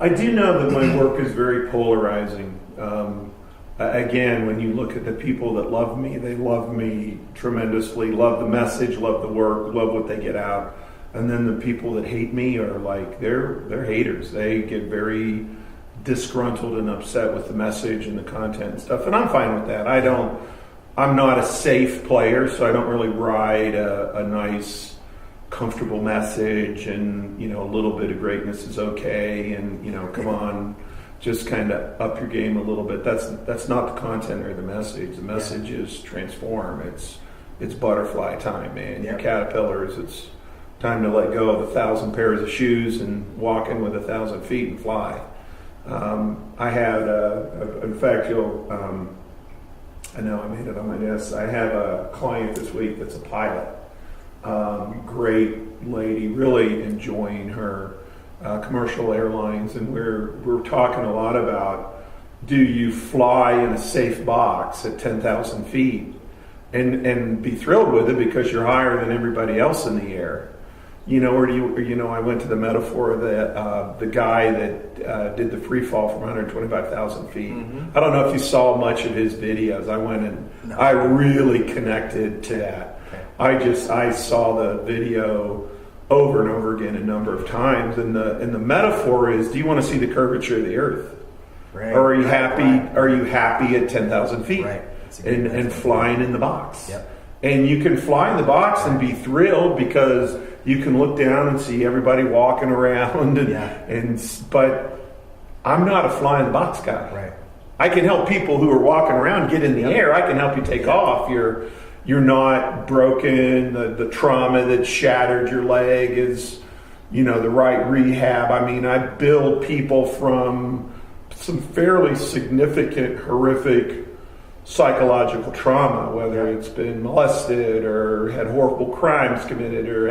I do know that my work is very polarizing. Again, when you look at the people that love me, they love me tremendously, love the message, love the work, love what they get out. And then the people that hate me are like, they're haters. They get very disgruntled and upset with the message and the content and stuff. And I'm fine with that. I'm not a safe player, so I don't really ride a nice, comfortable message and, a little bit of greatness is okay. And, come on, just kind of up your game a little bit. That's not the content or the message. The message is transform. It's butterfly time, man. Your caterpillars, it's time to let go of 1,000 pairs of shoes and walk in with 1,000 feet and fly. I had, in fact, I know I made it on my desk. I have a client this week that's a pilot. Great lady, really enjoying her commercial airlines, and we're talking a lot about, do you fly in a safe box at 10,000 feet and be thrilled with it because you're higher than everybody else in the air? Or do you, I went to the metaphor that the guy that did the free fall from 125,000 feet. Mm-hmm. I don't know if you saw much of his videos. I went and I really connected to that. Okay. I saw the video over and over again a number of times, and the metaphor is: do you want to see the curvature of the earth, right? Or are you happy? Right. Are you happy at 10,000 feet, right? And flying in the box? Yep. And you can fly in the box and be thrilled because you can look down and see everybody walking around, but I'm not a fly in the box guy. Right. I can help people who are walking around get in the air. I can help you take off. You're not broken. The trauma that shattered your leg is, the right rehab. I mean, I build people from some fairly significant, horrific psychological trauma, whether it's been molested or had horrible crimes committed or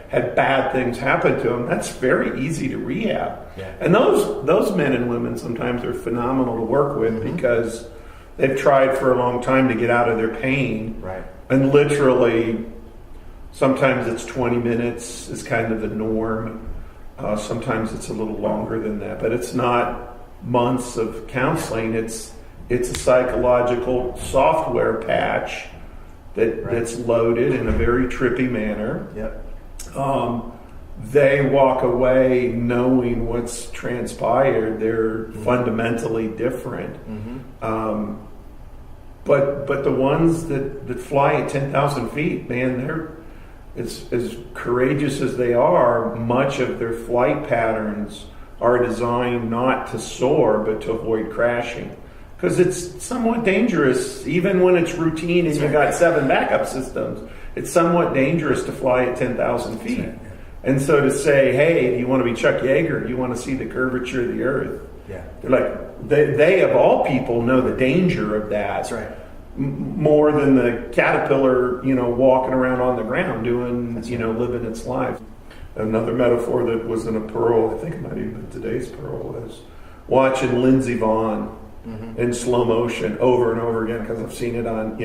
had bad things happen to them. That's very easy to rehab. Yeah. And those men and women sometimes are phenomenal to work with, mm-hmm. because they've tried for a long time to get out of their pain. Right. And literally, sometimes it's 20 minutes is kind of the norm. Sometimes it's a little longer than that, but it's not months of counseling. It's a psychological software patch that's loaded in a very trippy manner. Yep. They walk away knowing what's transpired. They're fundamentally different. Mm-hmm. But the ones that fly at 10,000 feet, man, they're as courageous as they are. Much of their flight patterns are designed not to soar, but to avoid crashing. Because it's somewhat dangerous, even when it's routine and you've got 7 backup systems. It's somewhat dangerous to fly at 10,000 feet. Right, yeah. And so to say, hey, you want to be Chuck Yeager, you want to see the curvature of the earth. Yeah. They're like, they of all people know the danger of that. That's right. More than the caterpillar, walking around on the ground doing, living its life. Another metaphor that was in a Pearl, I think it might even been today's Pearl, was watching Lindsey Vonn. Mm-hmm. in slow motion over and over again, because I've seen it on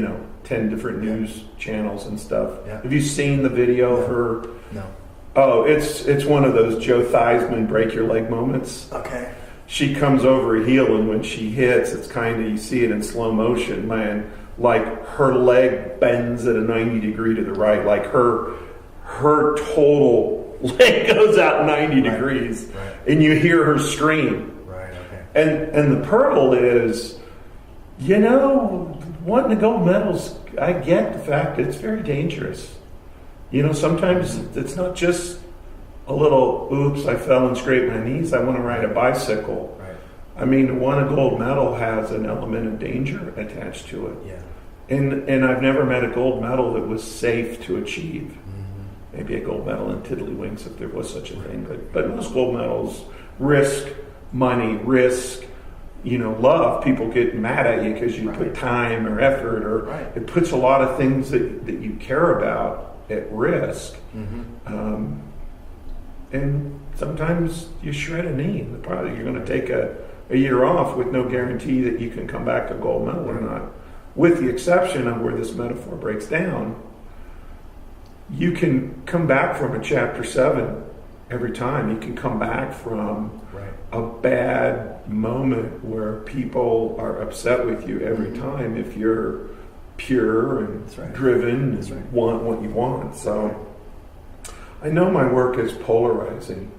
10 different news channels and stuff. Yeah. Have you seen the video of her? No. Oh, it's one of those Joe Theismann break your leg moments. Okay. She comes over a heel, and when she hits, it's kind of, you see it in slow motion, man, like her leg bends at a 90 degree to the right, like her total leg goes out 90 degrees, right. And you hear her scream. And the Pearl is, wanting the gold medals, I get the fact that it's very dangerous. Sometimes it's not just a little, oops, I fell and scraped my knees, I want to ride a bicycle. Right. I mean, to win a gold medal has an element of danger attached to it. Yeah. And I've never met a gold medal that was safe to achieve. Mm-hmm. Maybe a gold medal in Tiddlywinks if there was such a thing, but most gold medals risk money, risk, love. People get mad at you because you put time or effort, or it puts a lot of things that you care about at risk. Mm-hmm. And sometimes you shred a knee. Probably you're going to take a year off with no guarantee that you can come back to a gold medal or not. With the exception of where this metaphor breaks down, you can come back from a chapter 7 every time. You can come back from Right. a bad moment where people are upset with you every time if you're pure and That's right. driven That's and right. want what you want. So I know my work is polarizing.